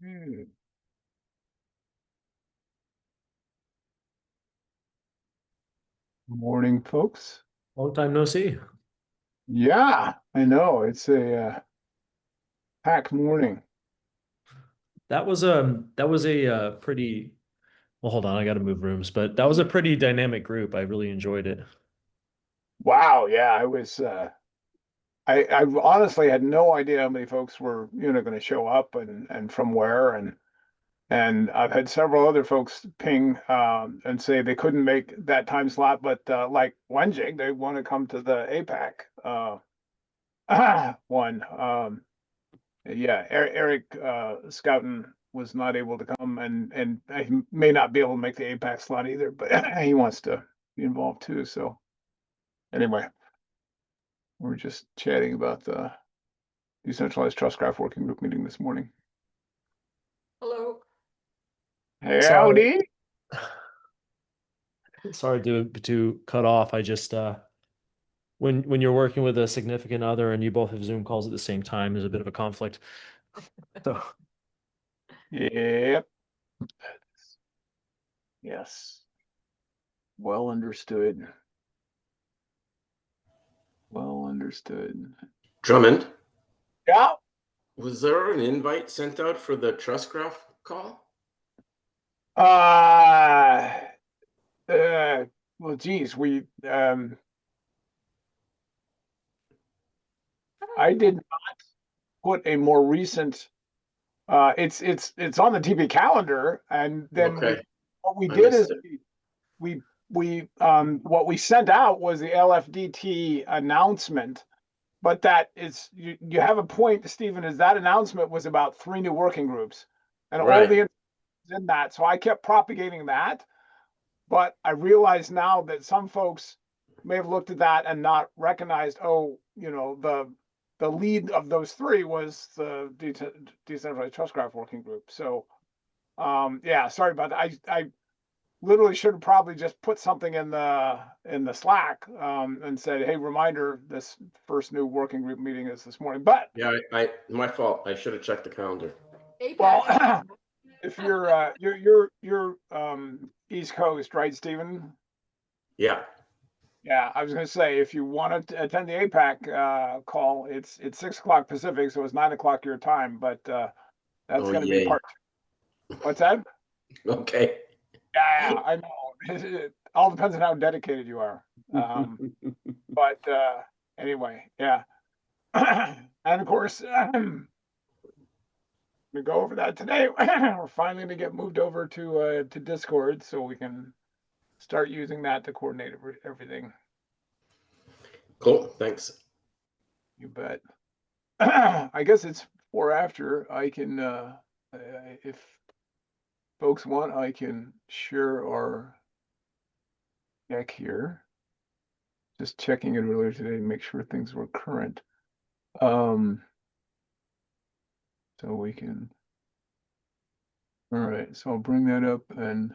Hmm. Morning, folks. Long time no see. Yeah, I know. It's a packed morning. That was a pretty well, hold on, I gotta move rooms, but that was a pretty dynamic group. I really enjoyed it. Wow, yeah, I honestly had no idea how many folks were, going to show up and from where and I've had several other folks ping and say they couldn't make that time slot, but like Wenjing, they want to come to the APAC one. Yeah, Eric Scouten was not able to come, and he may not be able to make the APAC slot either, but he wants to be involved too. So anyway, we're just chatting about the decentralized trustcraft working group meeting this morning. Hello. Hey, Sorry, howdy. sorry to cut off. I just when you're working with a significant other and you both have Zoom calls at the same time, there's a bit of a conflict. So Yep. Yes. Well understood. Well understood. Drummond, Yeah. was there an invite sent out for the trust graph call? Uh, well, geez, I did put a more recent it's on the TV calendar, and then Okay, what we I did missed is it. we what we sent out was the LFDT announcement, but that is you have a point, Stephen, is that announcement was about 3 new working groups and all Right. the in that. So I kept propagating that, but I realize now that some folks may have looked at that and not recognized, oh, the lead of those 3 was the decentralized trustcraft working group. So yeah, sorry about that. I literally should have probably just put something in the Slack and said, hey, reminder, this first new working group meeting is this morning. But Yeah, I my fault. I should have checked the calendar. well, APAC. if you're East Coast, right, Stephen? Yeah. Yeah, I was going to say if you want to attend the APAC call, it's 6 o'clock Pacific, so it's 9 o'clock your time. But that's Oh, going to be yay. part. What's that? Okay. Yeah, I know. It all depends on how dedicated you are. But anyway, yeah. And of course, we go over that today. We're finally going to get moved over to Discord, so we can start using that to coordinate everything. Cool. Thanks. You bet. I guess it's 4 after. I can, if folks want, I can share our deck here. Just checking it earlier today to make sure things were current. So we can. All right, so I'll bring that up and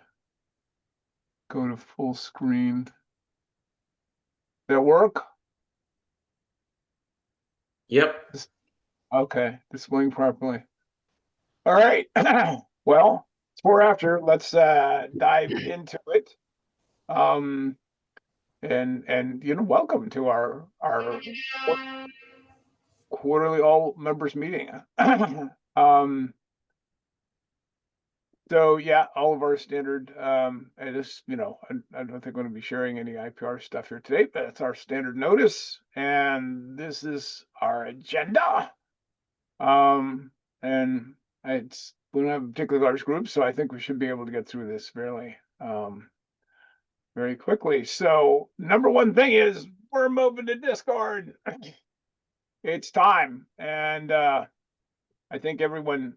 go to full screen. That work? Yep. Okay, displaying properly. All right. Well, it's 4 after. Let's dive into it. Um, and welcome to our quarterly all members meeting. um, so yeah, all of our standard. It is, I don't think I'm going to be sharing any IPR stuff here today, but it's our standard notice, and this is our agenda. And we don't have a particularly large group, so I think we should be able to get through this very quickly. So number one thing is we're moving to Discord. It's time, and I think everyone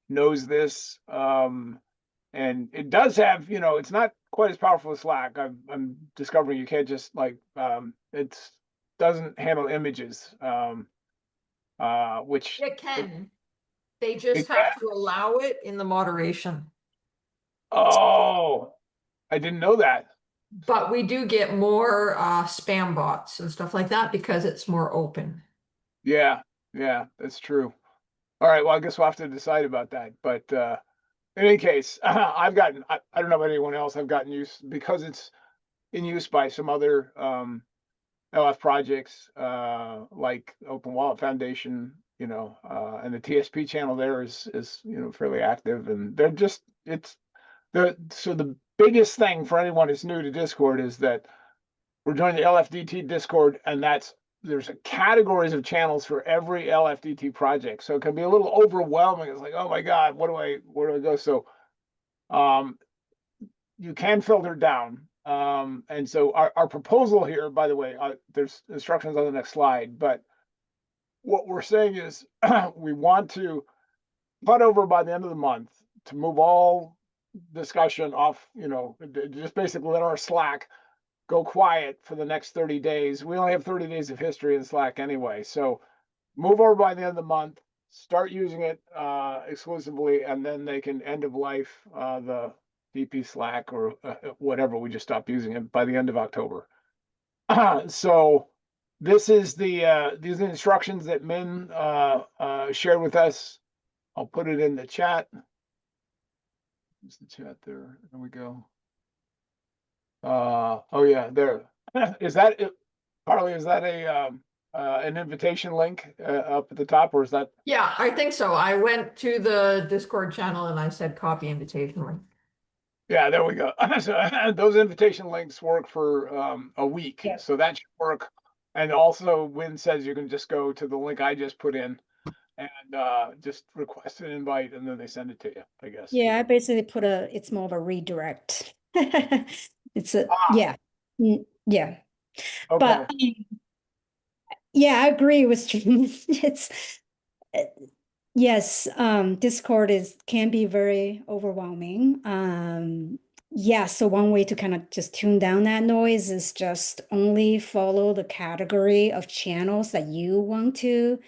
knows this. And it does have, it's not quite as powerful as Slack. I'm discovering you can't just it doesn't handle images, which It it, can. They it just can. have to allow it in the moderation. Oh, I didn't know that. But we do get more spam bots and stuff like that because it's more open. Yeah, yeah, that's true. All right, well, I guess we'll have to decide about that. But in any case, I've gotten, I don't know about anyone else, I've gotten used because it's in use by some other LF projects, like Open Wallet Foundation, and the TSP channel there is fairly active, and they're just the biggest thing for anyone who's new to Discord is that we're joining the LFDT Discord, and there's categories of channels for every LFDT project, so it can be a little overwhelming. It's like, oh my God, where do I go? So um, you can filter down. And so our proposal here, by the way, there's instructions on the next slide, but what we're saying is we want to cut over by the end of the month to move all discussion off, just basically let our Slack go quiet for the next 30 days. We only have 30 days of history in Slack anyway. So move over by the end of the month, start using it exclusively, and then they can end of life the DP Slack or whatever. We just stop using it by the end of October. So this is these are the instructions that Min shared with us. I'll put it in the chat. Where's the chat there? There we go. Oh yeah, there. Is that it? Carly, is that an invitation link up at the top, or is that? Yeah, I think so. I went to the Discord channel and I said copy invitation link. Yeah, there we go. So, those invitation links work for a week, Yeah. so that should work. And also, Win says you can just go to the link I just put in and just request an invite, and then they send it to you, I guess. Yeah, I basically it's more of a redirect. It's Ah. yeah. Yeah. Okay. But yeah, I agree with you. It's uh, yes, Discord can be very overwhelming. Yeah, so one way to kind of just tune down that noise is just only follow the category of channels that you want to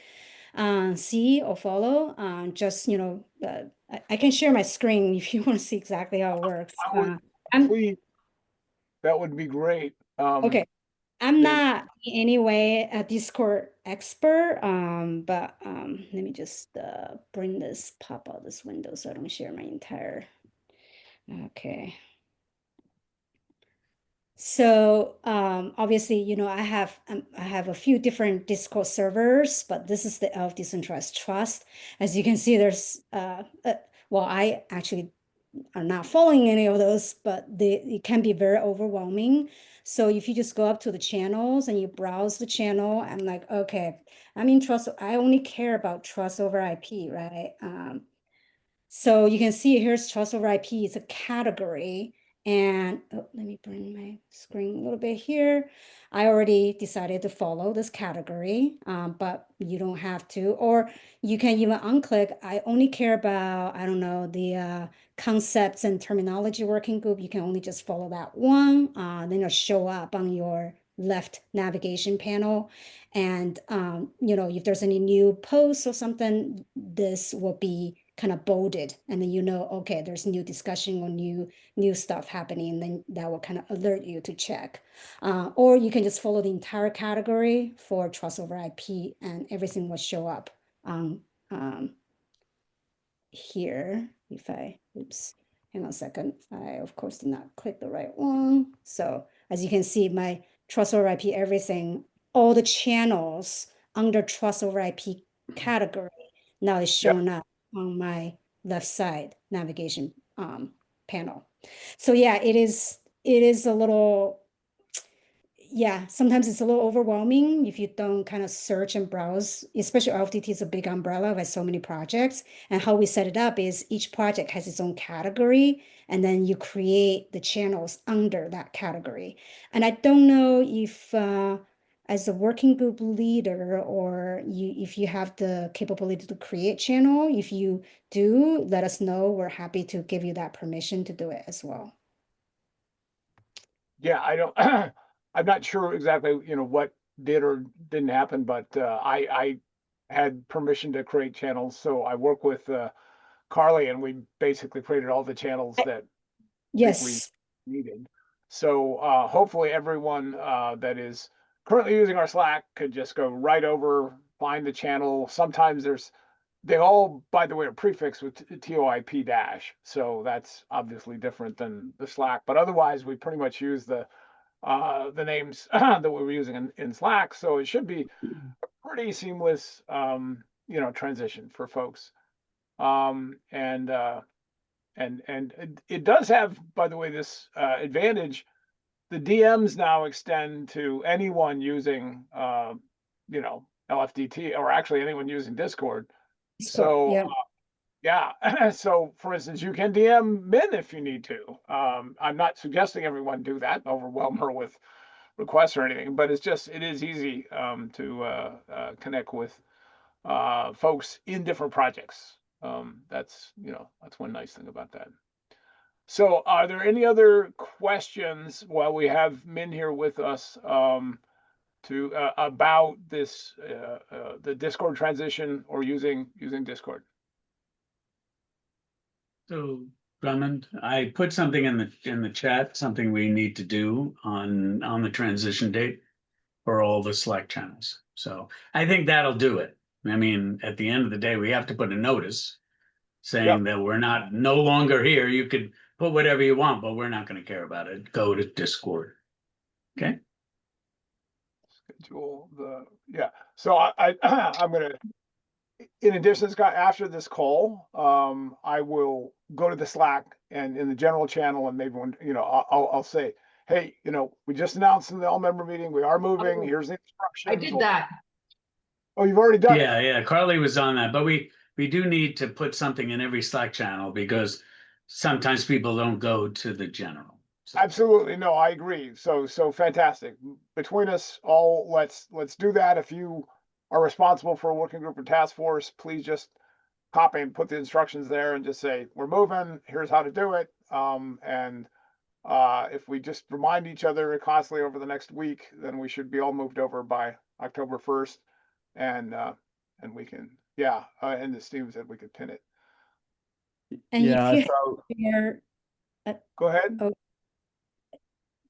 see or follow. Just, I can share my screen if you want to see exactly how it works. I would please, that would be great. Okay. I'm then- not in any way a Discord expert, but let me just pop out this window so I don't share my entire. Okay. So obviously, I have a few different Discord servers, but this is the Elf Decentralized Trust. As you can see, there's well, I actually are not following any of those, but it can be very overwhelming. So if you just go up to the channels and you browse the channel, I'm like, okay, I'm in trust. I only care about trust over IP, right? So you can see here's trust over IP. It's a category. And let me bring my screen a little bit here. I already decided to follow this category, but you don't have to. Or you can even unclick. I only care about, I don't know, the concepts and terminology working group. You can only just follow that one. Then it'll show up on your left navigation panel. And, if there's any new posts or something, this will be kind of bolded, and then okay, there's new discussion or new stuff happening, and then that will kind of alert you to check. Or you can just follow the entire category for trust over IP, and everything will show up here. Oops, hang on a second. I of course did not click the right one. So as you can see, my trust over IP, everything, all the channels under trust over IP category now is showing up on my left side navigation panel. So yeah, it is a little, sometimes it's a little overwhelming if you don't kind of search and browse, especially LFTT is a big umbrella with so many projects. And how we set it up is each project has its own category, and then you create the channels under that category. And I don't know if as a working group leader, or if you have the capability to create channel. If you do, let us know. We're happy to give you that permission to do it as well. Yeah, I don't, I'm not sure exactly, what did or didn't happen, but I had permission to create channels. So I work with Carly, and we basically created all the channels that Yes. we needed. So hopefully everyone that is currently using our Slack could just go right over, find the channel. Sometimes there's they all, by the way, are prefixed with TOIP dash. So that's obviously different than the Slack. But otherwise, we pretty much use the names that we were using in Slack. So it should be a pretty seamless, transition for folks. And it does have, by the way, this advantage. The DMs now extend to anyone using, LFDT, or actually anyone using Discord. Discord, So yeah. yeah, so for instance, you can DM Min if you need to. I'm not suggesting everyone do that, overwhelm her with requests or anything, but it is easy to connect with folks in different projects. That's one nice thing about that. So are there any other questions while we have Min here with us to about this the Discord transition or using Discord? So, Drummond, I put something in the chat, something we need to do on the transition date for all the Slack channels. So I think that'll do it. I mean, at the end of the day, we have to put a notice saying that we're no longer here. You could put whatever you want, but we're not going to care about it. Go to Discord. Okay. Schedule So I'm gonna, in addition, Scott, after this call, I will go to the Slack and in the general channel, and maybe when I'll say, hey, we just announced in the all member meeting we are moving. Here's the I instructions. did that. Oh, you've already done it. Yeah. Carly was on that, but we do need to put something in every Slack channel because sometimes people don't go to the general. So. Absolutely. No, I agree. So fantastic. Between us all, let's do that. If you are responsible for a working group or task force, please just copy and put the instructions there and just say, we're moving, here's how to do it. If we just remind each other constantly over the next week, then we should be all moved over by October 1st. And we can, and as Steve said, we could pin it. And Yeah, if you so have Go ahead.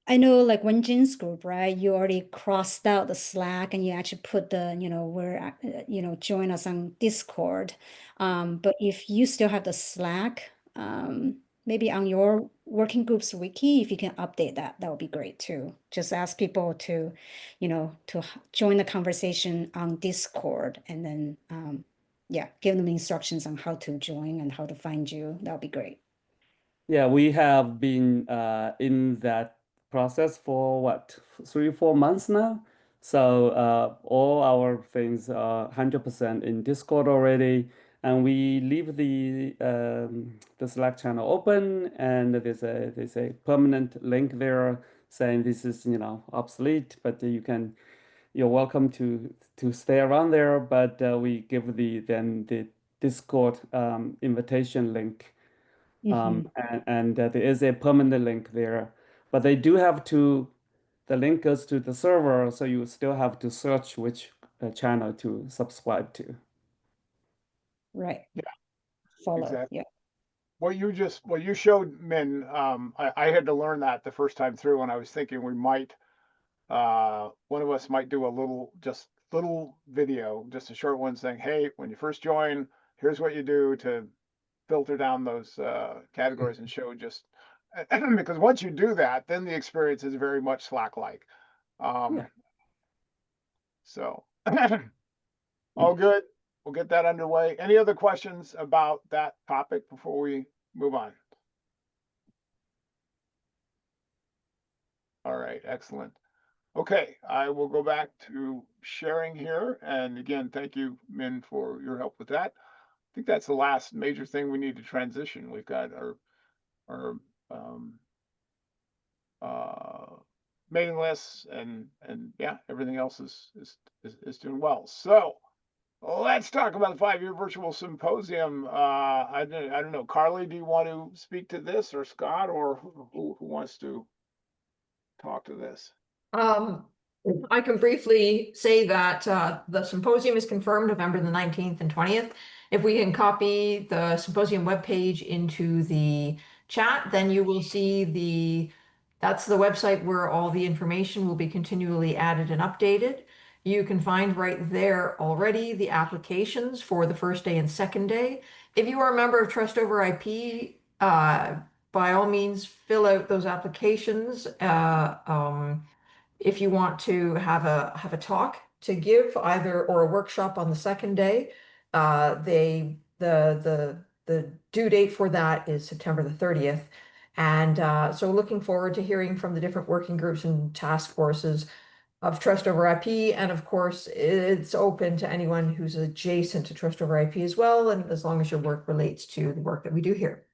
I know like when Jin's group, right, you already crossed out the Slack and you actually put the, join us on Discord. But if you still have the Slack, maybe on your working groups wiki, if you can update that, that would be great too. Just ask people to, join the conversation on Discord and then, give them instructions on how to join and how to find you. That would be great. Yeah, we have been in that process for what, 3-4 months now. So all our things are 100% in Discord already, and we leave the Slack channel open, and there's a permanent link there saying this is obsolete, but you're welcome to stay around there. But we give the Discord invitation link. And there is a permanent link there, but they do have the link goes to the server, so you still have to search which channel to subscribe to. Right. Yeah. Follow. Exactly. Yeah. What you showed, Min, I had to learn that the first time through, and I was thinking we might, one of us might do a little video, just a short one saying, hey, when you first join, here's what you do to filter down those categories and show just, because once you do that, then the experience is very much Slack-like. So all good. We'll get that underway. Any other questions about that topic before we move on? All right, excellent. Okay, I will go back to sharing here. And again, thank you, Min, for your help with that. I think that's the last major thing we need to transition. We've got our mailing lists and everything else is doing well. So let's talk about the 5-year virtual symposium. I don't know, Carly, do you want to speak to this, or Scott, or who wants to talk to this? I can briefly say that the symposium is confirmed November the 19th and 20th. If we can copy the symposium webpage into the chat, then you will see that's the website where all the information will be continually added and updated. You can find right there already the applications for the first day and second day. If you are a member of Trust Over IP, by all means, fill out those applications. If you want to have a talk to give either or a workshop on the second day, the due date for that is September the 30th. And so looking forward to hearing from the different working groups and task forces of Trust Over IP. And of course, it's open to anyone who's adjacent to Trust Over IP as well, and as long as your work relates to the work that we do here.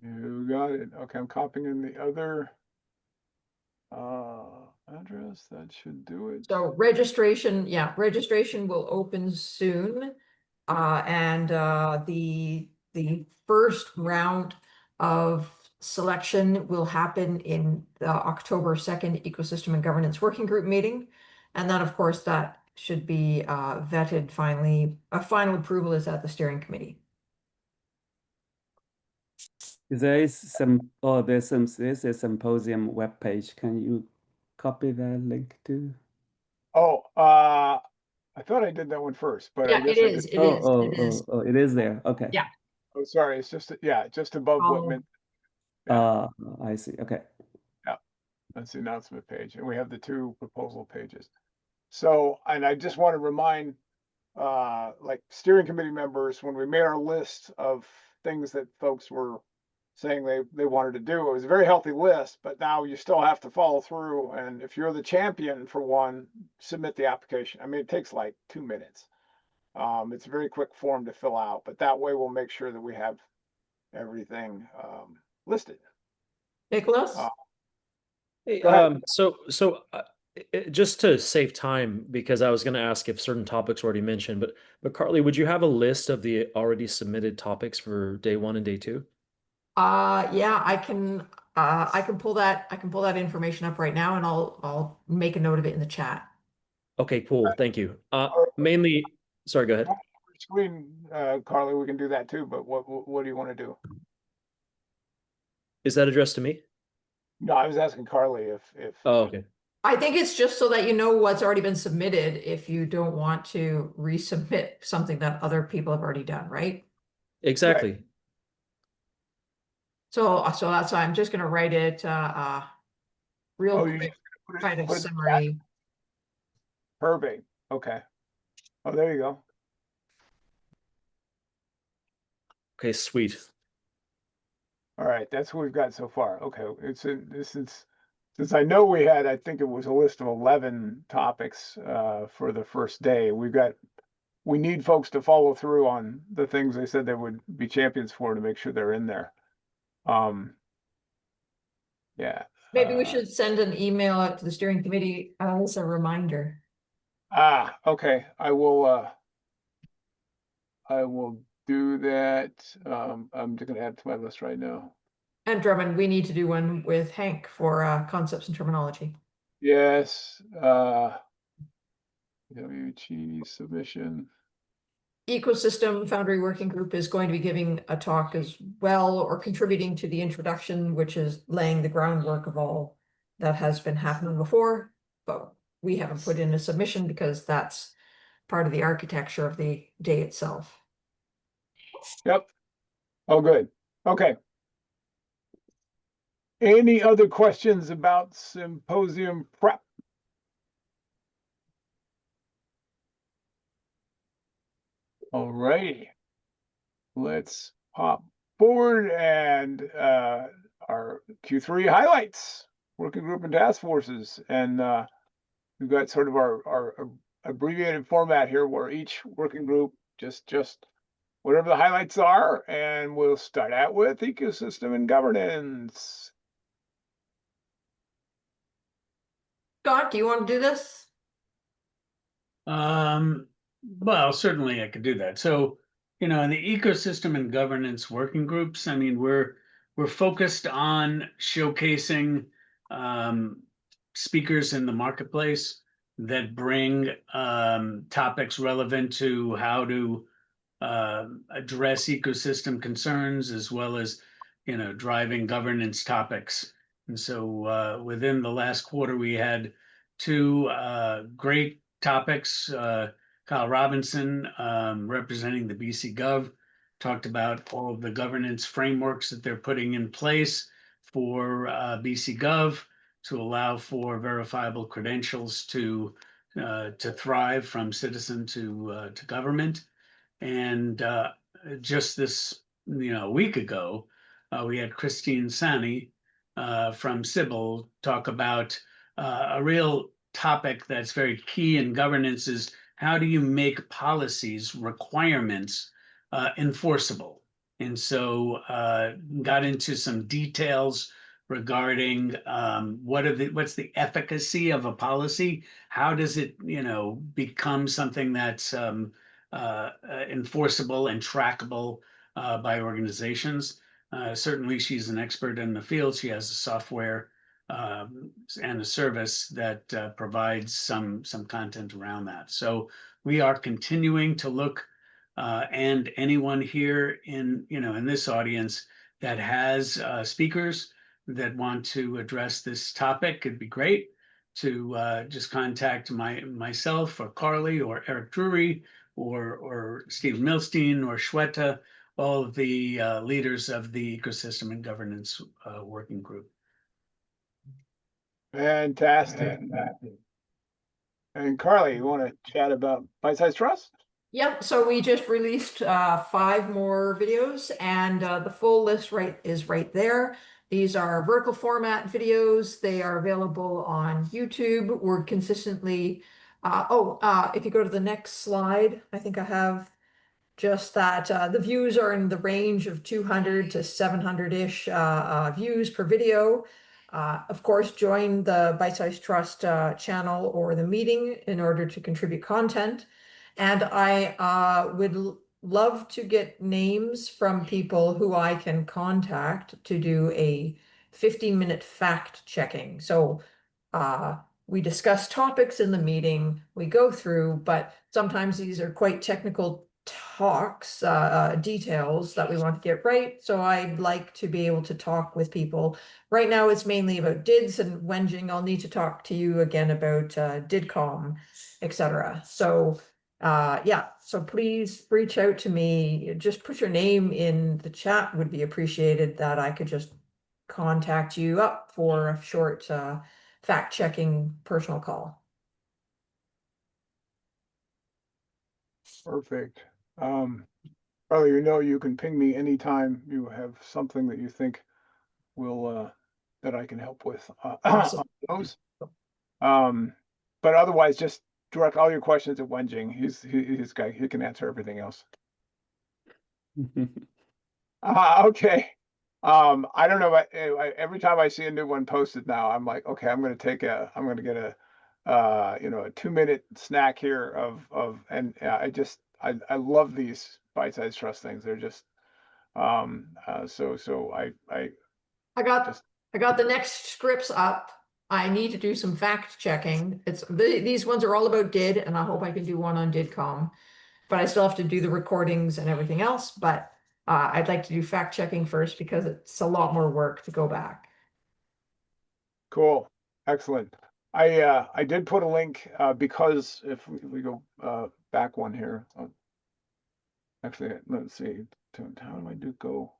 You got it. Okay, I'm copying in the other address. That should do it. So registration, yeah, registration will open soon. And the first round of selection will happen in the October 2nd Ecosystem and Governance Working Group meeting. And then, of course, that should be vetted finally. A final approval is at the steering committee. There's a symposium webpage. Can you copy that link too? Oh, I thought I did that one first, but I Yeah, guess it I is. did. It is. Oh, It is. it is there. Okay. Yeah. Oh, sorry. It's just, yeah, just above Oh. Whitman. I see. Okay. That's the announcement page. And we have the two proposal pages. So, and I just want to remind, like steering committee members, when we made our list of things that folks were saying they wanted to do, it was a very healthy list, but now you still have to follow through. And if you're the champion for one, submit the application. I mean, it takes like 2 minutes. It's a very quick form to fill out, but that way we'll make sure that we have everything listed. Nicholas? Hey, Go ahead. just to save time, because I was going to ask if certain topics were already mentioned, but Carly, would you have a list of the already submitted topics for day 1 and day 2? Yeah, I can pull that information up right now, and I'll make a note of it in the chat. Okay, cool. Thank you. Mainly, sorry, go ahead. Screen, Carly, we can do that too, but what do you want to do? Is that addressed to me? No, I was asking Carly if Oh, okay. I think it's just so that you know what's already been submitted if you don't want to resubmit something that other people have already done, right? Exactly. So that's why I'm just gonna write it real Oh, you quick, just put it, kind of put it in the chat? summary. Perfect. Okay. Oh, there you go. Okay, sweet. All right, that's what we've got so far. Okay, since I know we had, I think it was a list of 11 topics for the first day. We need folks to follow through on the things they said they would be champions for to make sure they're in there. Yeah. Maybe we should send an email out to the steering committee as a reminder. Okay. I will do that. I'm just gonna add to my list right now. And Drummond, we need to do one with Hank for concepts and terminology. Yes, WG submission. Ecosystem Foundry Working Group is going to be giving a talk as well, or contributing to the introduction, which is laying the groundwork of all that has been happening before, but we haven't put in a submission because that's part of the architecture of the day itself. Yep. Oh, good. Okay. Any other questions about symposium prep? All right. Let's pop forward and our Q3 highlights, working group and task forces. And we've got sort of our abbreviated format here where each working group just whatever the highlights are, and we'll start out with ecosystem and governance. Scott, do you want to do this? Well, certainly I could do that. So, in the ecosystem and governance working groups, I mean, we're focused on showcasing speakers in the marketplace that bring topics relevant to how to address ecosystem concerns, as well as driving governance topics. And so within the last quarter, we had two great topics. Kyle Robinson, representing the BC Gov, talked about all of the governance frameworks that they're putting in place for BC Gov to allow for verifiable credentials to thrive from citizen to government. And just this, week ago, we had Christine Sani from Sybil talk about a real topic that's very key in governance is how do you make policies, requirements enforceable? And so got into some details regarding what's the efficacy of a policy? How does it, become something that's enforceable and trackable by organizations? Certainly, she's an expert in the field. She has a software and a service that provides some content around that. So we are continuing to look, and anyone here in this audience that has speakers that want to address this topic, it'd be great to just contact myself or Carly or Eric Drury or Steve Milstein or Shweta, all of the leaders of the ecosystem and governance working group. Fantastic. And Carly, you want to chat about Bite-Size Trust? Yep, so we just released 5 more videos, and the full list is right there. These are vertical format videos. They are available on YouTube. We're consistently, if you go to the next slide, I think I have just that the views are in the range of 200 to 700-ish views per video. Of course, join the Bite-Size Trust channel or the meeting in order to contribute content. And I would love to get names from people who I can contact to do a 15-minute fact checking. So we discuss topics in the meeting, we go through, but sometimes these are quite technical talks, details that we want to get right. So I'd like to be able to talk with people. Right now it's mainly about DIDs and Wenjing. I'll need to talk to you again about DIDCOM, etc. So yeah, so please reach out to me. Just put your name in the chat would be appreciated, that I could just contact you up for a short fact-checking personal call. Perfect. Carly, you can ping me anytime you have something that you think will that I can help with Awesome. on those. But otherwise, just direct all your questions at Wenjing. He's guy. He can answer everything else. Okay. I don't know. Every time I see a new one posted now, I'm like, okay, I'm going to get a 2-minute snack here and I love these Bite-Size Trust things. They're just, so I got the next scripts up. I need to do some fact checking. These ones are all about DID, and I hope I can do one on DIDCOM, but I still have to do the recordings and everything else. But I'd like to do fact checking first because it's a lot more work to go back. Cool. Excellent. I did put a link because if we go back one here, actually, let's see. How do I go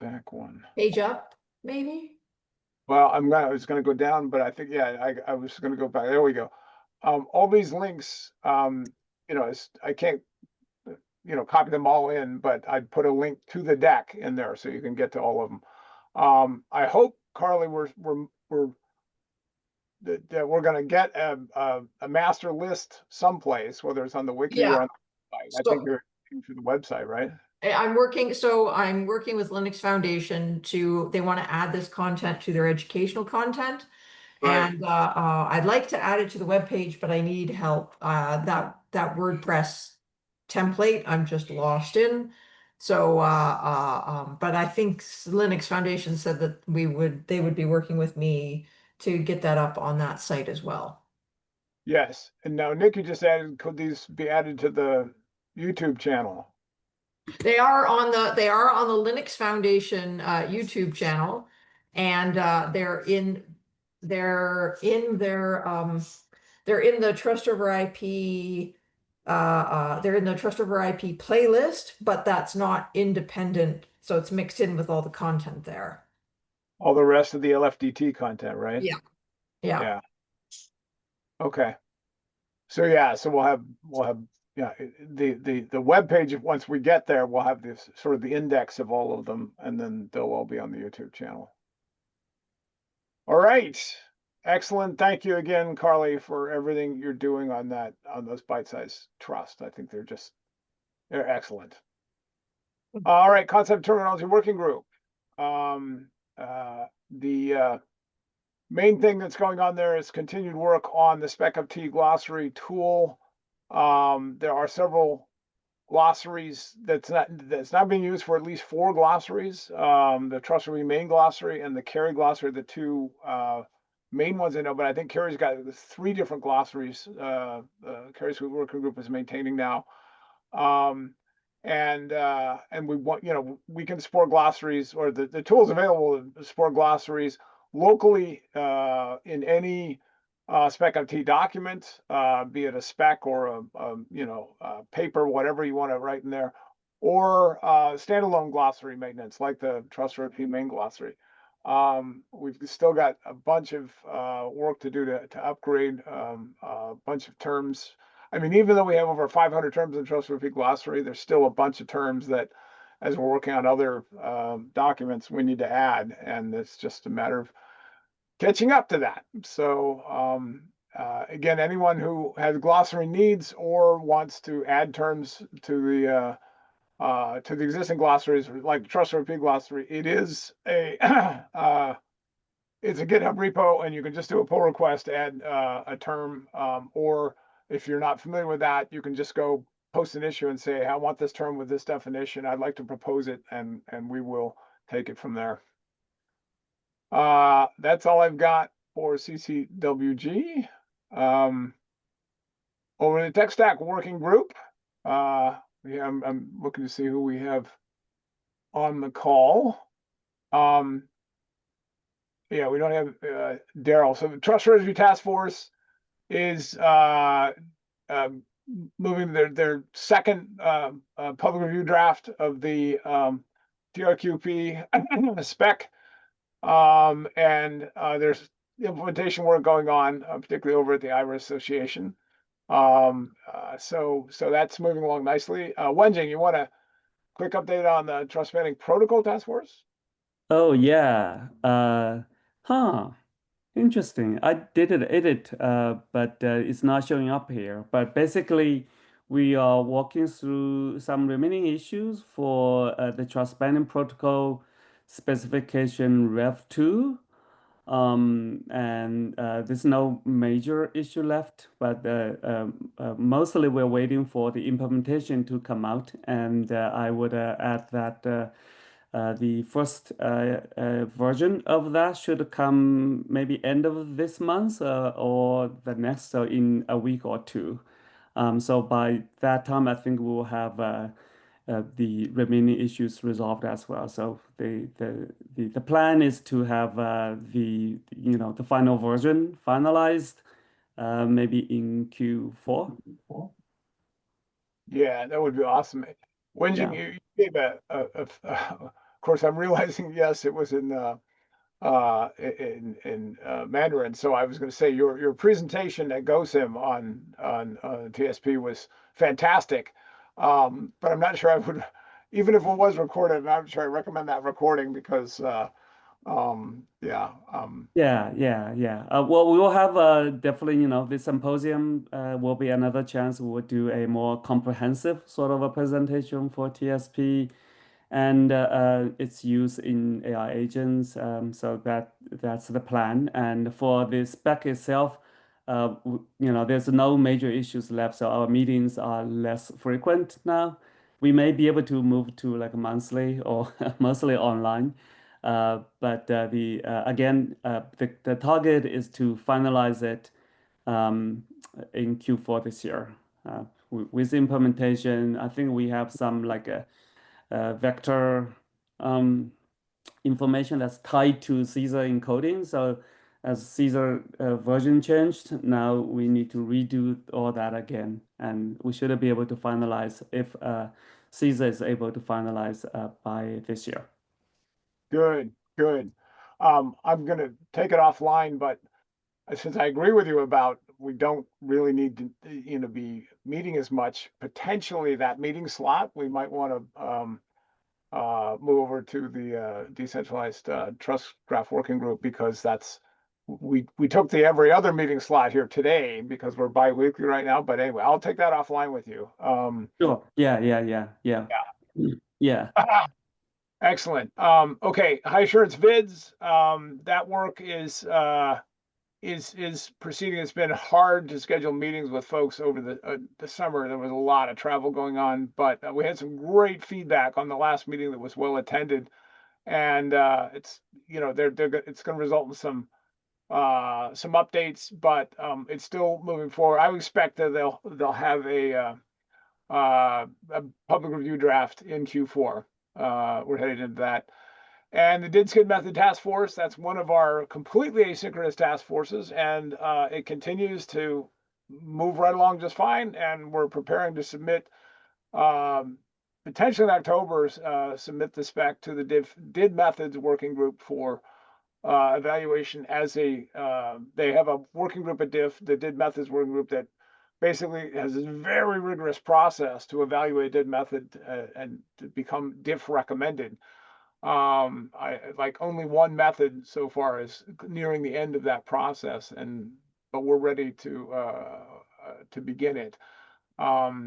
back one? Page up, maybe? Well, I was going to go down, but I think, yeah, I was going to go back. There we go. All these links, I can't, copy them all in, but I'd put a link to the deck in there so you can get to all of them. I hope, Carly, that we're going to get a master list someplace, whether it's on the wiki or on the website. I think you're through the website, right? I'm working with Linux Foundation they want to add this content to their educational content. Right. And I'd like to add it to the webpage, but I need help. That WordPress template I'm just lost in. So but I think Linux Foundation said that they would be working with me to get that up on that site as well. Yes. And now Nikki just added, could these be added to the YouTube channel? They are on the Linux Foundation YouTube channel, and they're in they're in the Trust Over IP. They're in the Trust Over IP playlist, but that's not independent, so it's mixed in with all the content there. All the rest of the LFDT content, right? Yeah. Yeah. Yeah. Okay. So yeah, so we'll have yeah, the web page, once we get there, we'll have this sort of the index of all of them, and then they'll all be on the YouTube channel. All right. Excellent. Thank you again, Carly, for everything you're doing on those bite-sized trust. I think they're excellent. All right, concept terminology working group. The main thing that's going on there is continued work on the Spec of T glossary tool. There are several glossaries that's not being used for at least 4 glossaries. The Trustworthy main glossary and the Carry glossary are the 2 main ones I know, but I think Carrie's got 3 different glossaries. Carrie's working group is maintaining now. And we want, we can support glossaries, or the tools available to support glossaries locally in any spec of T document, be it a spec or a paper, whatever you want to write in there, or standalone glossary maintenance like the Trustworthy main glossary. We've still got a bunch of work to do to upgrade a bunch of terms. I mean, even though we have over 500 terms in Trustworthy glossary, there's still a bunch of terms that, as we're working on other documents, we need to add, and it's just a matter of catching up to that. So again, anyone who has glossary needs or wants to add terms to the existing glossaries, like the Trustworthy glossary, it is a it's a GitHub repo, and you can just do a pull request to add a term, or if you're not familiar with that, you can just go post an issue and say, I want this term with this definition. I'd like to propose it, and we will take it from there. That's all I've got for CCWG. Over the Tech Stack working group, I'm looking to see who we have on the call. Yeah, we don't have Daryl. So the Trust Registry Task Force is moving their second public review draft of the TRQP spec. And there's implementation work going on, particularly over at the IRA Association. So that's moving along nicely. Wenjing, you want a quick update on the Trust Spanning Protocol Task Force? Oh yeah. Interesting. I did an edit, but it's not showing up here. But basically, we are walking through some remaining issues for the trust spanning protocol specification Rev 2. And there's no major issue left, but mostly we're waiting for the implementation to come out. And I would add that the first version of that should come maybe end of this month or the next, so in a week or 2. So by that time, I think we'll have the remaining issues resolved as well. So the plan is to have the final version finalized maybe in Q4. Yeah, that would be awesome. Wenjing, Yeah. you gave of course, I'm realizing, yes, it was in Mandarin. So I was going to say your presentation at GoSim on TSP was fantastic. But I'm not sure I would, even if it was recorded, I'm not sure I recommend that recording because yeah. Well, we will have definitely, the symposium will be another chance. We will do a more comprehensive sort of a presentation for TSP and its use in AI agents. So that's the plan. And for the spec itself, there's no major issues left. So our meetings are less frequent now. We may be able to move to like monthly or mostly online. But again, the target is to finalize it in Q4 this year. With implementation, I think we have some like a vector information that's tied to Caesar encoding. So as Caesar version changed, now we need to redo all that again, and we should be able to finalize if Caesar is able to finalize by this year. Good, good. I'm gonna take it offline, but since I agree with you about we don't really need to, be meeting as much, potentially that meeting slot, we might want to move over to the decentralized trust graph working group, because we took the every other meeting slot here today because we're bi-weekly right now. But anyway, I'll take that offline with you. Sure. Yeah. Yeah. Excellent. Okay, high assurance vids. That work is proceeding. It's been hard to schedule meetings with folks over the summer. There was a lot of travel going on, but we had some great feedback on the last meeting that was well attended, and it's it's going to result in some updates, but it's still moving forward. I would expect that they'll have a public review draft in Q4. We're headed into that. And the DID skid method task force, that's one of our completely asynchronous task forces, and it continues to move right along just fine. And we're preparing to submit, potentially in October, submit the spec to the DID methods working group for evaluation as they have a working group at DIF, the DID methods working group, that basically has a very rigorous process to evaluate DID method and to become DIF recommended. I like only one method so far is nearing the end of that process, but we're ready to begin it.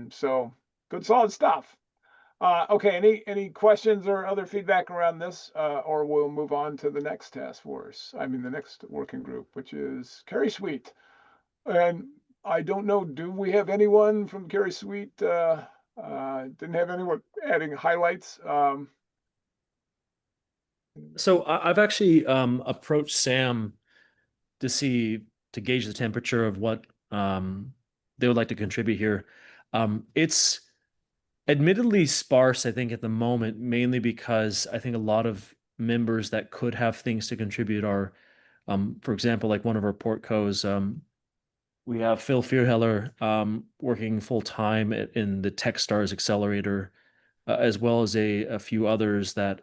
So good, solid stuff. Okay, any questions or other feedback around this, or we'll move on to the next task force. I mean, the next working group, which is Carry Suite. And I don't know, do we have anyone from Carry Suite? Didn't have anyone adding highlights. So I've actually approached Sam to gauge the temperature of what they would like to contribute here. It's admittedly sparse, I think, at the moment, mainly because I think a lot of members that could have things to contribute are, for example, like one of our portcos, we have Phil Fearheller working full time in the Techstars Accelerator, as well as a few others that,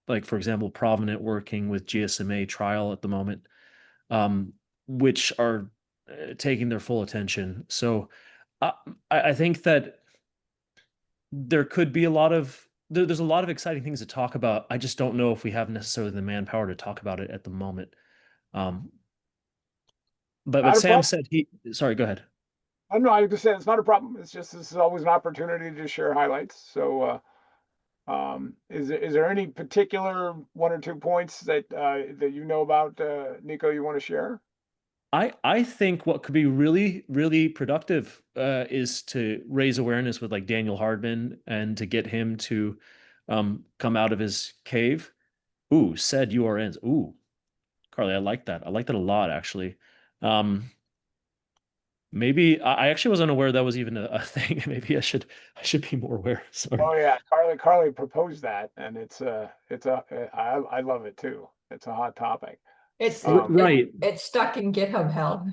like for example, Provenant working with GSMA trial at the moment, which are taking their full attention. So I think that there could be there's a lot of exciting things to talk about. I just don't know if we have necessarily the manpower to talk about it at the moment. But Sam said sorry, go ahead. I don't know, I was just saying it's not a problem. It's just, this is always an opportunity to share highlights. So is there any particular one or two points that you know about, Nico, you want to share? I think what could be really, really productive is to raise awareness with like Daniel Hardman and to get him to come out of his cave. Ooh, said URNs. Ooh, Carly, I like that. I like that a lot, actually. Maybe I actually wasn't aware that was even a thing. Maybe I should be more aware. Sorry. Oh yeah, Carly proposed that, and I love it too. It's a hot topic. It's right. It's stuck in GitHub hell.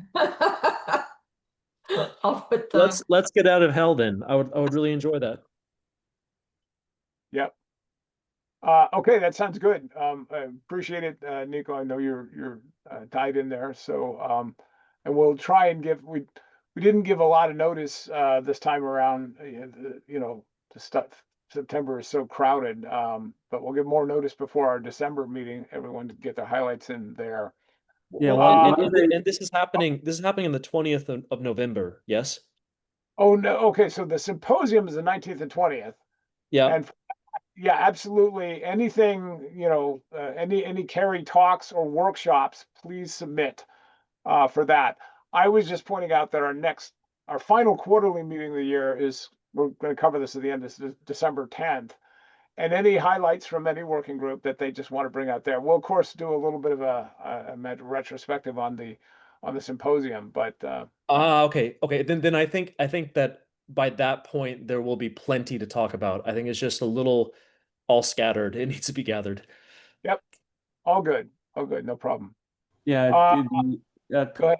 I'll put the Let's get out of hell then. I would really enjoy that. Yep. Okay, that sounds good. I appreciate it, Nico. I know you're tied in there, so and we'll try and we didn't give a lot of notice this time around. The stuff September is so crowded, but we'll give more notice before our December meeting. Everyone to get their highlights in there. Yeah, and this is happening. This is happening on the 20th of November. Yes. Oh no. Okay, so the symposium is the 19th and 20th. Yeah. And yeah, absolutely. Anything, any carry talks or workshops, please submit for that. I was just pointing out that our final quarterly meeting of the year we're going to cover this at the end of December 10th. And any highlights from any working group that they just want to bring out there. We'll of course do a little bit of a retrospective on the symposium, but okay. Then I think that by that point there will be plenty to talk about. I think it's just a little all scattered. It needs to be gathered. Yep. All good. Oh, good, no problem. Yeah, Go ahead.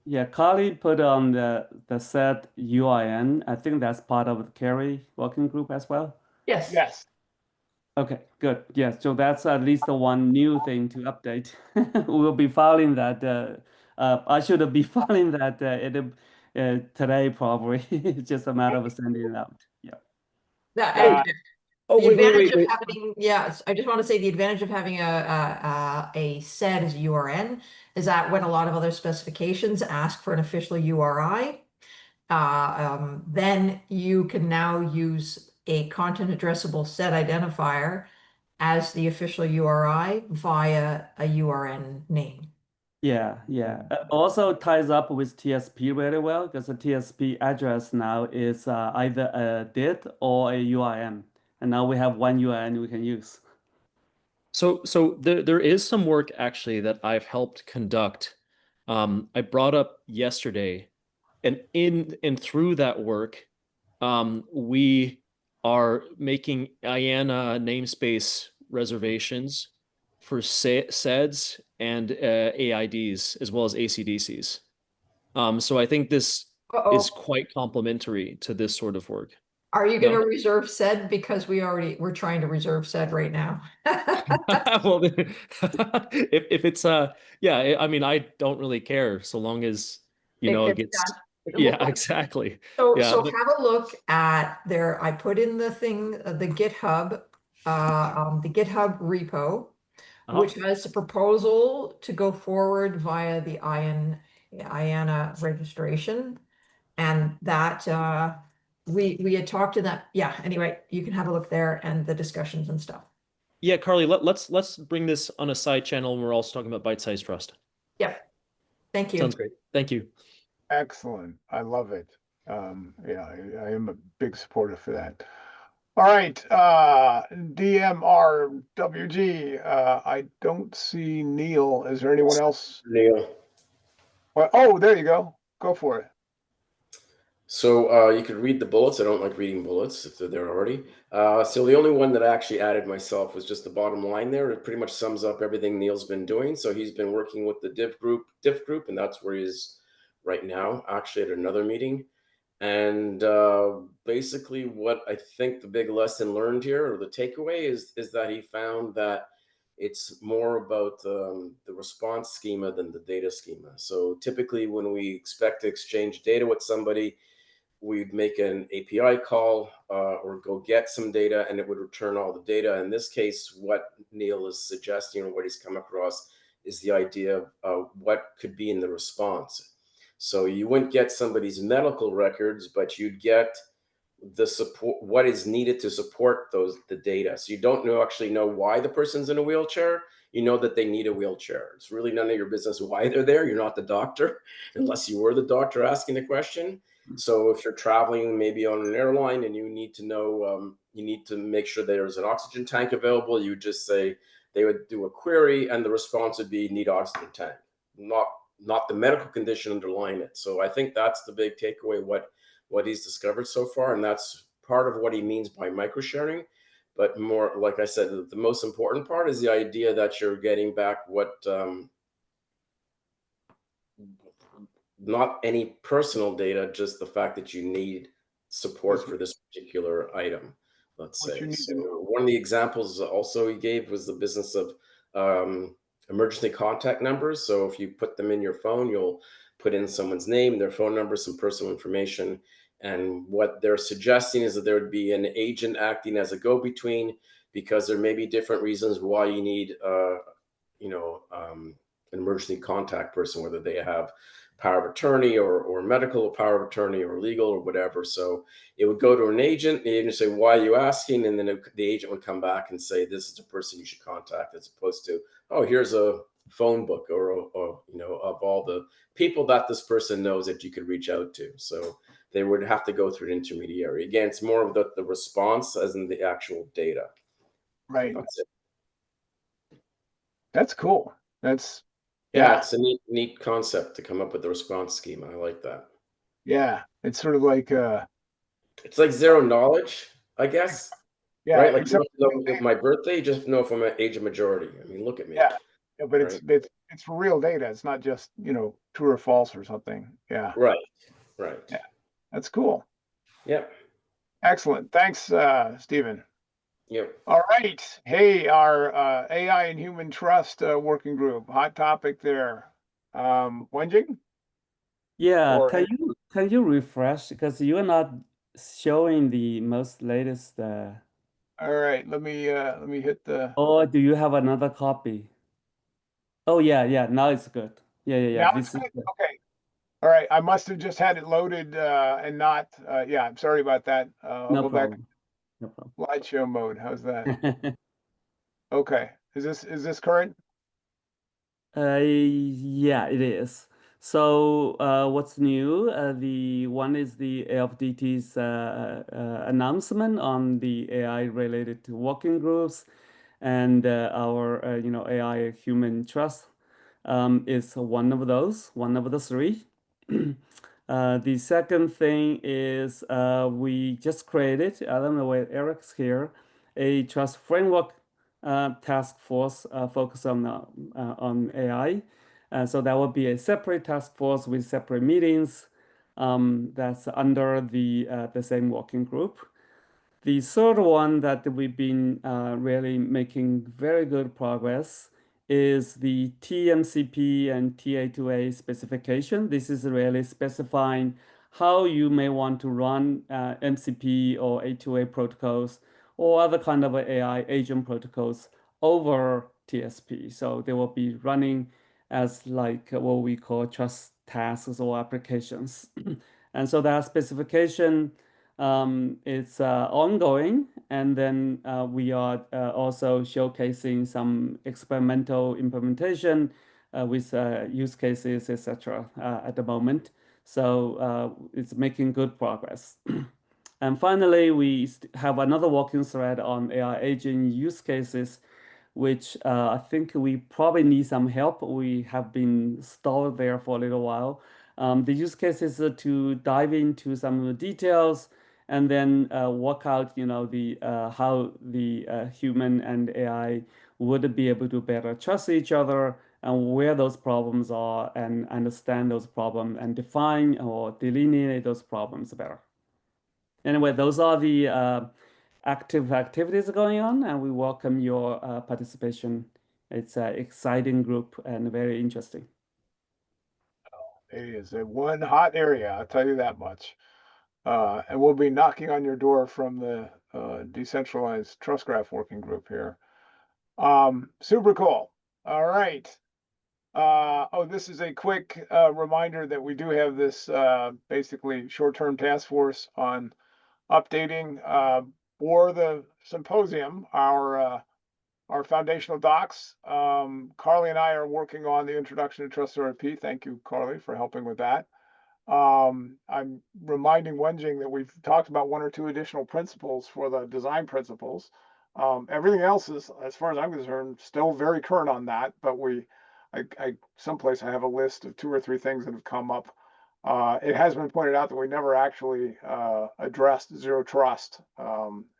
yeah, Carly put on the set UIN. I think that's part of the Carrie working group as well. Yes. Yes. Okay, good. Yeah, so that's at least the one new thing to update. We'll be filing that. I should be filing that today probably. It's just a matter of sending it out. Yeah. That, Uh, Oh, the wait, wait, advantage wait, of wait. having, yes, I just want to say the advantage of having a SED as a URN is that when a lot of other specifications ask for an official URI, then you can now use a content addressable SED identifier as the official URI via a URN name. Yeah, yeah. Also ties up with TSP really well because the TSP address now is either a DID or a UIN. And now we have one UIN we can use. So there is some work actually that I've helped conduct. I brought up yesterday, and through that work, we are making IANA namespace reservations for SEDs and AIDs as well as ACDCs. So I think this is quite complementary to this sort of work. Are you No? going to reserve SED? Because we're trying to reserve SED right now. Well, if it's yeah, I mean, I don't really care so long as It it gets gets done. yeah, Well, exactly. So, Yeah, so but have a look at there. I put in the thing, the GitHub repo, which has a proposal to go forward via the IANA registration, and that we had talked to that. Yeah. Anyway, you can have a look there and the discussions and stuff. yeah, Carly, let's bring this on a side channel when we're also talking about bite-sized trust. Yep. Thank you. Sounds great. Thank you. Excellent. I love it. Yeah, I am a big supporter for that. All right, DMRWG. I don't see Neil. Is there anyone else? Neil. Well, oh, there you go. Go for it. So you could read the bullets. I don't like reading bullets if they're there already. So the only one that I actually added myself was just the bottom line there. It pretty much sums up everything Neil's been doing. So he's been working with the diff group, and that's where he is right now, actually at another meeting. And basically what I think the big lesson learned here, or the takeaway, is that he found that it's more about the response schema than the data schema. So typically when we expect to exchange data with somebody, we'd make an API call or go get some data, and it would return all the data. In this case, what Neil is suggesting, or what he's come across, is the idea of what could be in the response. So you wouldn't get somebody's medical records, but you'd get the support, what is needed to support the data. So you don't actually know why the person's in a wheelchair. You know that they need a wheelchair. It's really none of your business why they're there. You're not the doctor, unless you were the doctor asking the question. So if you're traveling maybe on an airline and you need to know, you need to make sure there's an oxygen tank available, you just say, they would do a query and the response would be need oxygen tank, not the medical condition underlying it. So I think that's the big takeaway, what he's discovered so far. And that's part of what he means by micro-sharing. But more, like I said, the most important part is the idea that you're getting back what, not any personal data, just the fact that you need support for this particular item, let's say. So one of the examples also he gave was the business of emergency contact numbers. So if you put them in your phone, you'll put in someone's name, their phone number, some personal information. And what they're suggesting is that there would be an agent acting as a go-between, because there may be different reasons why you need, an emergency contact person, whether they have power of attorney or medical power of attorney or legal or whatever. So it would go to an agent, the agent would say, why are you asking? And then the agent would come back and say, this is the person you should contact, as opposed to, oh, here's a phone book or of all the people that this person knows that you could reach out to. So they would have to go through an intermediary. Again, it's more of the response as in the actual data. Right. That's it. That's cool. That's yeah, it's a neat concept to come up with the response schema. I like that. Yeah, it's sort of like it's like zero knowledge, I guess. Yeah, right. Like you don't know my birthday, you just know if I'm at age of majority. I mean, look at me. Yeah, Yeah, but Right. it's real data. It's not just, true or false or something. Yeah. Right. Right. Yeah. That's cool. Yep. Excellent. Thanks, Stephen. Yep. All right. Hey, our AI and human trust working group, hot topic there. Wenjing? Yeah, Or can you refresh because you're not showing the most latest all right, let me hit the or do you have another copy? Oh yeah, now it's good. Yeah. now it's This is good. good. Okay. All right. I must have just had it loaded and not yeah, I'm sorry about that. I'll No go back problem. No problem. slideshow mode. How's that? Okay. Is this current? Yeah, it is. So, what's new? The one is the AFDT's announcement on the AI related working groups, and our AI human trust is one of those, one of the three. The second thing is we just created, I don't know where Eric's here, a trust framework task force focused on AI. So that would be a separate task force with separate meetings that's under the same working group. The third one that we've been really making very good progress is the TMCP and TA2A specification. This is really specifying how you may want to run MCP or A2A protocols or other kind of AI agent protocols over TSP. So they will be running as like what we call trust tasks or applications. And so that specification it's ongoing, and then we are also showcasing some experimental implementation with use cases, etc. At the moment. So it's making good progress. And finally, we have another working thread on AI agent use cases, which I think we probably need some help. We have been stalled there for a little while. The use case is to dive into some of the details and then work out, the how the human and AI would be able to better trust each other and where those problems are and understand those problems and define or delineate those problems better. Anyway, those are the active activities going on, and we welcome your participation. It's an exciting group and very interesting. It is a one hot area, I'll tell you that much. And we'll be knocking on your door from the decentralized trust graph working group here. Super cool. All right. Oh, this is a quick reminder that we do have this basically short-term task force on updating for the symposium our foundational docs. Carly and I are working on the introduction to Trust RP. Thank you, Carly, for helping with that. I'm reminding Wenjing that we've talked about one or two additional principles for the design principles. Everything else is, as far as I'm concerned, still very current on that, but someplace I have a list of two or three things that have come up. It has been pointed out that we never actually addressed zero trust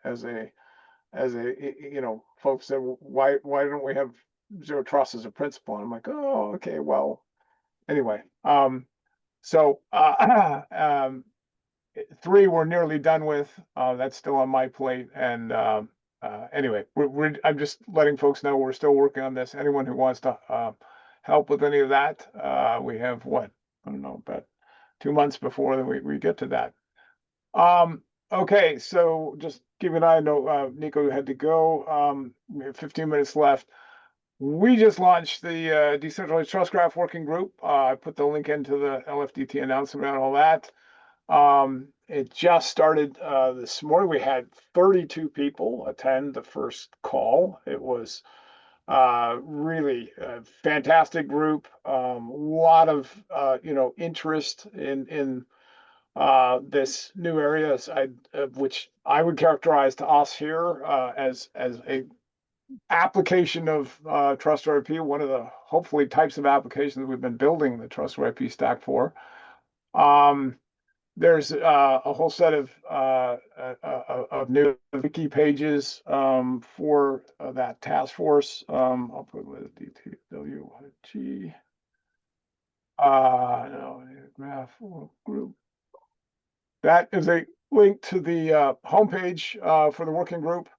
as a folks said, why don't we have zero trust as a principle? And I'm like, oh, okay, well, anyway. So 3 we're nearly done with. That's still on my plate. And anyway, I'm just letting folks know we're still working on this. Anyone who wants to help with any of that, we have what? I don't know, about 2 months before we get to that. Okay, so just keep an eye. I know Nico had to go. We have 15 minutes left. We just launched the Decentralized Trust Graph Working Group. I put the link into the LFDT announcement and all that. It just started this morning. We had 32 people attend the first call. It was really a fantastic group. A lot of interest in this new area, which I would characterize to us here as a application of Trust RP, one of the hopefully types of applications we've been building the Trust RP stack for. there's a whole set of new wiki pages for that task force. I'll put with DTWG. No, graph group. That is a link to the homepage for the working group.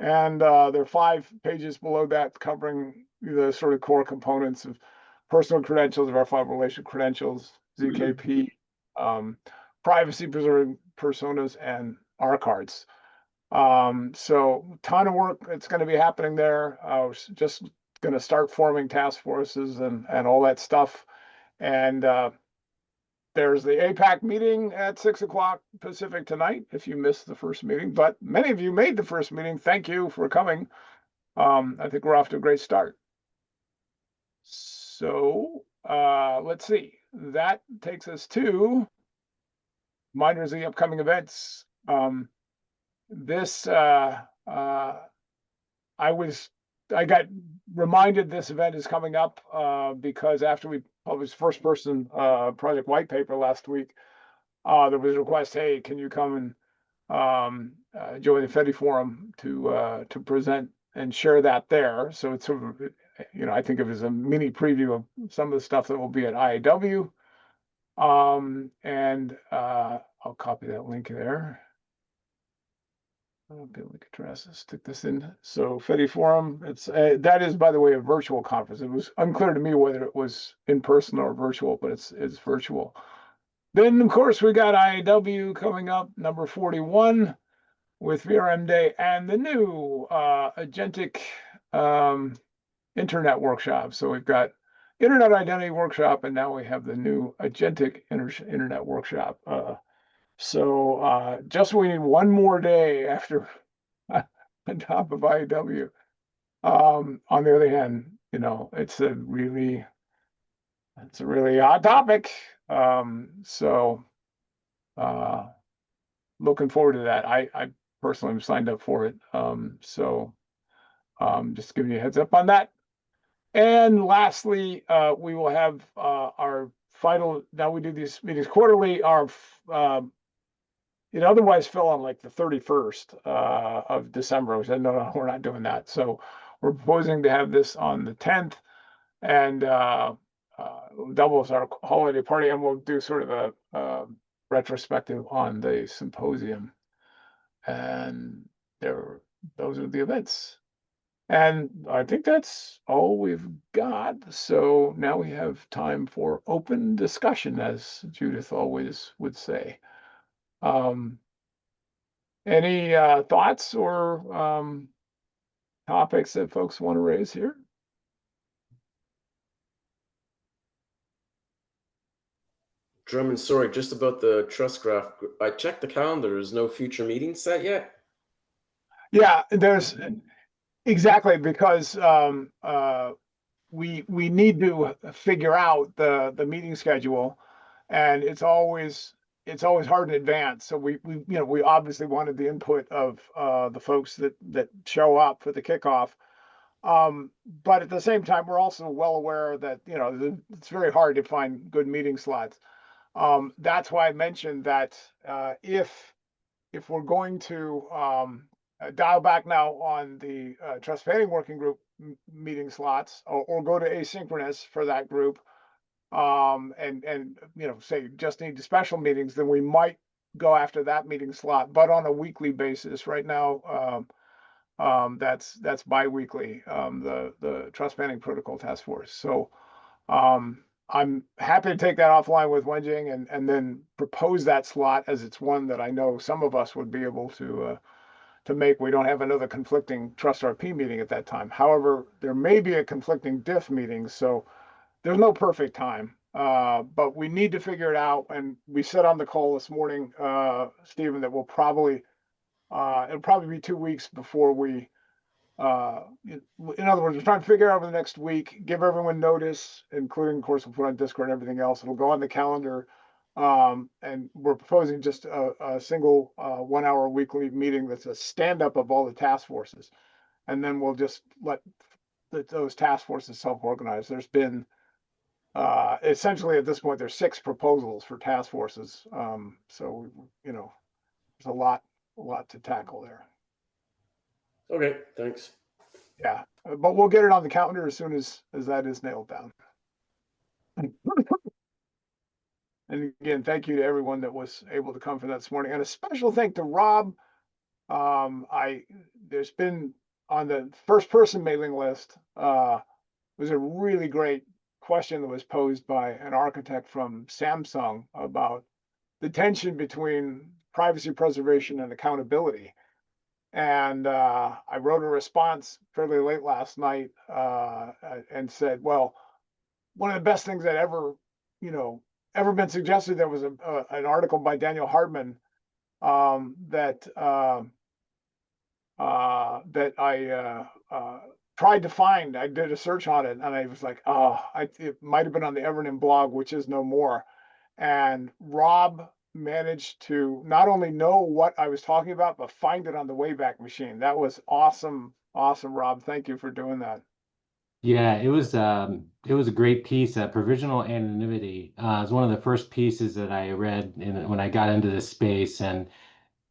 And there are 5 pages below that covering the sort of core components of personal credentials, verifiable relationship credentials, ZKP, privacy preserving personas, and R cards. So ton of work that's going to be happening there. We're just going to start forming task forces and all that stuff. And there's the APAC meeting at 6 o'clock Pacific tonight, if you missed the first meeting, but many of you made the first meeting. Thank you for coming. I think we're off to a great start. So let's see. That takes us to reminders of the upcoming events. I got reminded this event is coming up because after we published first person project white paper last week, there was a request, hey, can you come and join the FEDI forum to present and share that there. So it's sort of, I think of it as a mini preview of some of the stuff that will be at IAW. And I'll copy that link there. I'll be able to address this, stick this in. So FEDI forum, it's that is, by the way, a virtual conference. It was unclear to me whether it was in person or virtual, but it's virtual. Then, of course, we got IAW coming up, number 41, with VRM Day and the new agentic internet workshop. So we've got Internet Identity Workshop, and now we have the new agentic internet workshop. So just we need one more day after on top of IAW. On the other hand, it's a really hot topic. So looking forward to that. I personally am signed up for it. So just giving you a heads up on that. And lastly, we will have our final, now we do these meetings quarterly, it otherwise fell on like the 31st of December. We said, no, we're not doing that. So we're proposing to have this on the 10th and doubles our holiday party, and we'll do sort of a retrospective on the symposium. And those are the events. And I think that's all we've got. So now we have time for open discussion, as Judith always would say. Any thoughts or topics that folks want to raise here? Drummond, sorry, just about the trust graph. I checked the calendar. There's no future meeting set yet. Yeah, there's exactly, because we need to figure out the meeting schedule, and it's always hard in advance. So we obviously wanted the input of the folks that show up for the kickoff. But at the same time, we're also well aware that it's very hard to find good meeting slots. That's why I mentioned that if we're going to dial back now on the trust planning working group meeting slots, or go to asynchronous for that group, and say just need special meetings, then we might go after that meeting slot, but on a weekly basis. Right now, that's bi-weekly, the trust planning protocol task force. So I'm happy to take that offline with Wenjing and then propose that slot, as it's one that I know some of us would be able to make. We don't have another conflicting Trust RP meeting at that time. However, there may be a conflicting diff meeting, so there's no perfect time. But we need to figure it out. And we said on the call this morning, Stephen, that it'll probably be 2 weeks before we, in other words, we're trying to figure out over the next week, give everyone notice, including, of course, we'll put on Discord and everything else. It'll go on the calendar. And we're proposing just a single 1 hour weekly meeting that's a stand-up of all the task forces. And then we'll just let those task forces self-organize. There's been essentially at this point, there's 6 proposals for task forces. So, you know, there's a lot to tackle there. Okay, thanks. Yeah, but we'll get it on the calendar as soon as that is nailed down. And again, thank you to everyone that was able to come for that this morning, and a special thank to Rob. There's been on the first person mailing list, was a really great question that was posed by an architect from Samsung about the tension between privacy preservation and accountability. And I wrote a response fairly late last night and said, well, one of the best things that ever, you know, ever been suggested, there was an article by Daniel Hartman that I tried to find. I did a search on it, and I was like, oh, it might have been on the Everton blog, which is no more. And Rob managed to not only know what I was talking about, but find it on the Wayback Machine. That was awesome, awesome, Rob. Thank you for doing that. Yeah, it was a great piece. Provisional anonymity is one of the first pieces that I read when I got into this space, and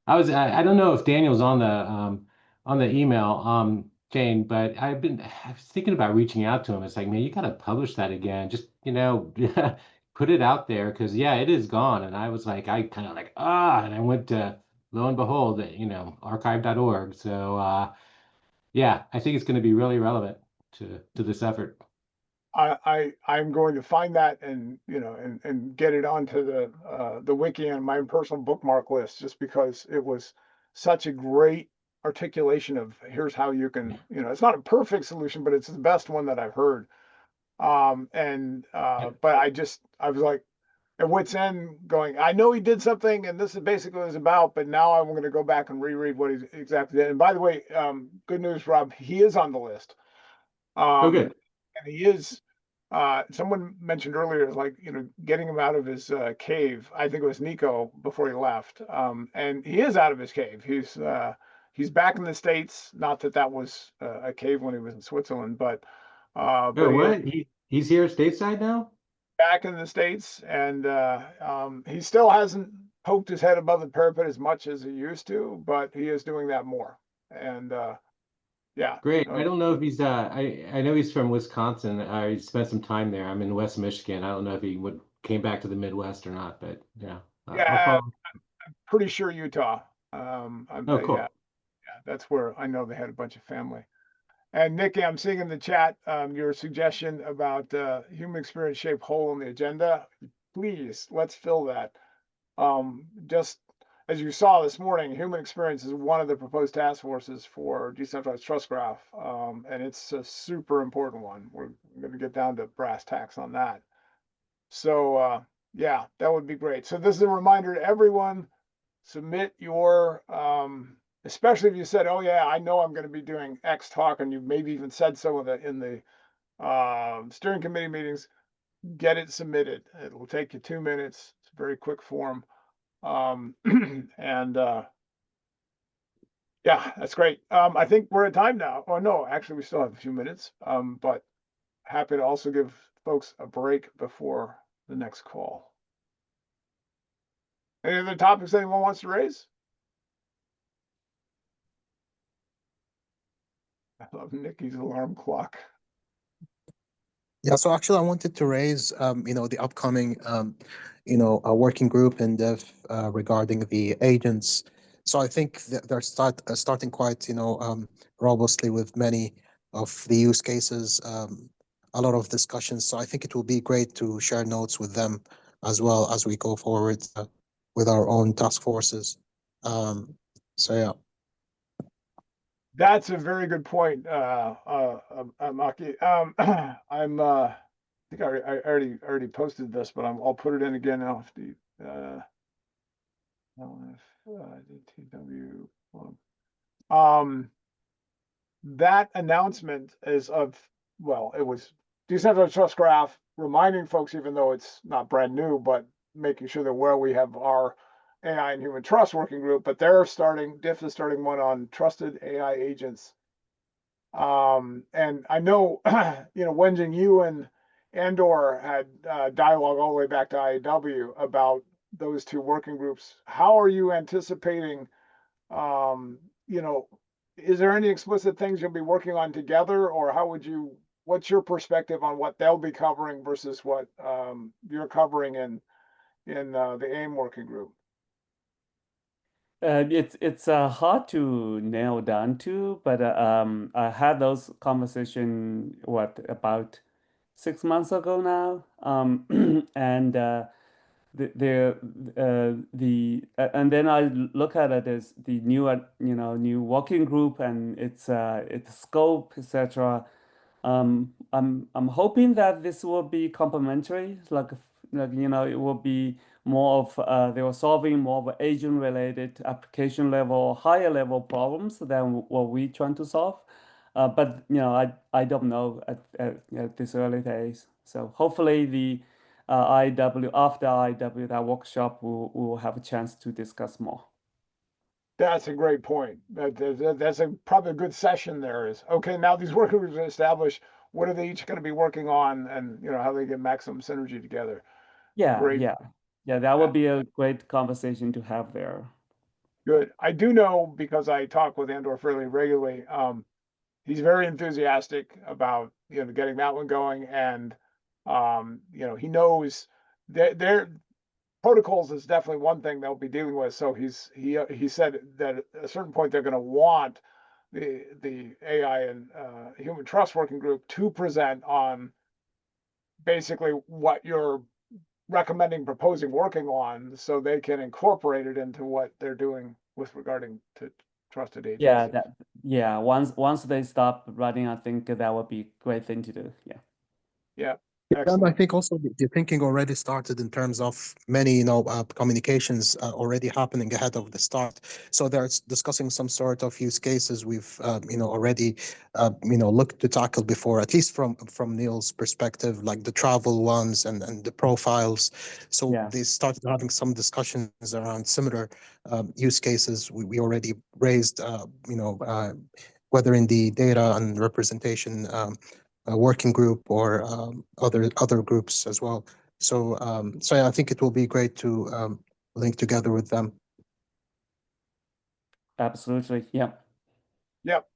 I don't know if Daniel's on the email chain, but I was thinking about reaching out to him. It's like, man, you got to publish that again. Just, put it out there, because yeah, it is gone. And I was like, I kind of like, and I went to, lo and behold, archive.org. So yeah, I think it's going to be really relevant to this effort. I'm going to find that and and get it onto the wiki and my personal bookmark list, just because it was such a great articulation of here's how you can, it's not a perfect solution, but it's the best one that I've heard. But I was like at wit's end going, I know he did something and this is basically what it's about, but now I'm going to go back and reread what he exactly did. And by the way, good news, Rob, he is on the list. Good. And he is, someone mentioned earlier, like, getting him out of his cave. I think it was Nico before he left. And he is out of his cave. He's back in the States. Not that that was a cave when he was in Switzerland, but What? He's here stateside now? back in the States, and he still hasn't poked his head above the parapet as much as he used to, but he is doing that more. And yeah. Great. I don't know if he's I know he's from Wisconsin. I spent some time there. I'm in West Michigan. I don't know if he came back to the Midwest or not, but yeah. I'll Yeah, follow. I'm pretty sure Utah. Oh, cool. Yeah, that's where I know they had a bunch of family. And Nikki, I'm seeing in the chat your suggestion about human experience shaped hole in the agenda. Please, let's fill that. Just as you saw this morning, human experience is one of the proposed task forces for decentralized trust graph, and it's a super important one. We're going to get down to brass tacks on that. So yeah, that would be great. So this is a reminder to everyone: submit your, especially if you said, "Oh yeah, I know I'm going to be doing X talk," and you maybe even said so in the steering committee meetings. Get it submitted. It will take you 2 minutes. It's a very quick form. And yeah, that's great. I think we're at time now. Oh no, actually we still have a few minutes. But happy to also give folks a break before the next call. Any other topics anyone wants to raise? I love Nikki's alarm clock. Yeah, so actually I wanted to raise, the upcoming, a working group in Dev regarding the agents. So I think that they're starting quite, robustly with many of the use cases, a lot of discussions. So I think it will be great to share notes with them as well as we go forward with our own task forces. So yeah. That's a very good point, Maki. I think I already posted this, but I'll put it in again now. DTW. That announcement is it was decentralized trust graph, reminding folks, even though it's not brand new, but making sure that where we have our AI and human trust working group, but DIF is starting one on trusted AI agents. And I know, Wenjing, you and Andor had dialogue all the way back to IAW about those two working groups. How are you anticipating, you know, is there any explicit things you'll be working on together, or how would you, what's your perspective on what they'll be covering versus what you're covering in the AIM working group? It's hard to nail down to, but I had those conversation about 6 months ago now, and and then I look at it as the new new working group and its scope, etc. I'm hoping that this will be complementary, it will be more of they were solving more of agent-related application level, higher level problems than what we trying to solve. But I don't know at this early days. So hopefully the after IW that workshop we'll have a chance to discuss more. That's a great point. That's probably a good session there is, okay, now these working groups are established, what are they each going to be working on, and how they get maximum synergy together. Yeah, Great. yeah, that would be a great conversation to have there. Good. I do know, because I talk with Andor fairly regularly, he's very enthusiastic about getting that one going, and he knows that their protocols is definitely one thing they'll be dealing with. So he said that at a certain point they're going to want the AI and human trust working group to present on basically what you're recommending, proposing, working on, so they can incorporate it into what they're doing with regarding to trusted agents. Once they stop running, I think that would be a great thing to do. Yeah. Yeah. And I Excellent. think also the thinking already started in terms of many, communications already happening ahead of the start. So they're discussing some sort of use cases we've, already, looked to tackle before, at least from Neil's perspective, like the travel ones and the profiles. So Yeah. they started having some discussions around similar use cases we already raised, whether in the data and representation working group or other groups as well. So yeah, I think it will be great to link together with them. Absolutely. Yeah. Yep.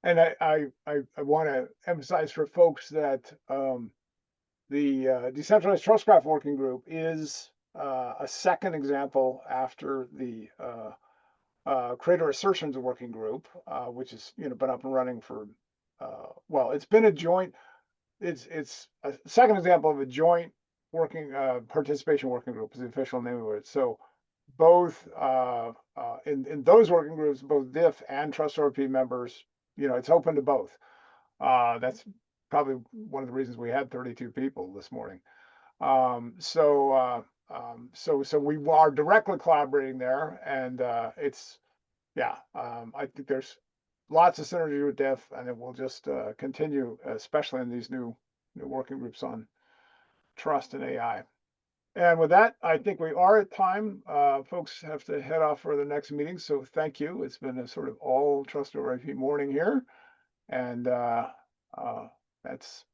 And I want to emphasize for folks that the decentralized trust graph working group is a second example after the creator assertions working group, which has been up and running for well, it's been a joint. It's a second example of a joint working participation working group is the official name of it. So both in those working groups, both DIF and TrustRP members, it's open to both. That's probably one of the reasons we had 32 people this morning. So we are directly collaborating there, and it's I think there's lots of synergy with DIF, and it will just continue, especially in these new working groups on trust and AI. And with that, I think we are at time. Folks have to head off for the next meeting, so thank you. It's been a sort of all trust RIP morning here, and that's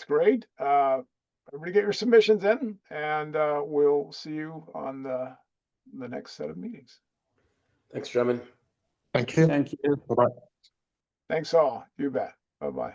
great. Everybody get your submissions in, and we'll see you on the next set of meetings. Thanks, Drummond. Thank you. Thank you. Bye-bye. Thanks all. You bet. Bye-bye.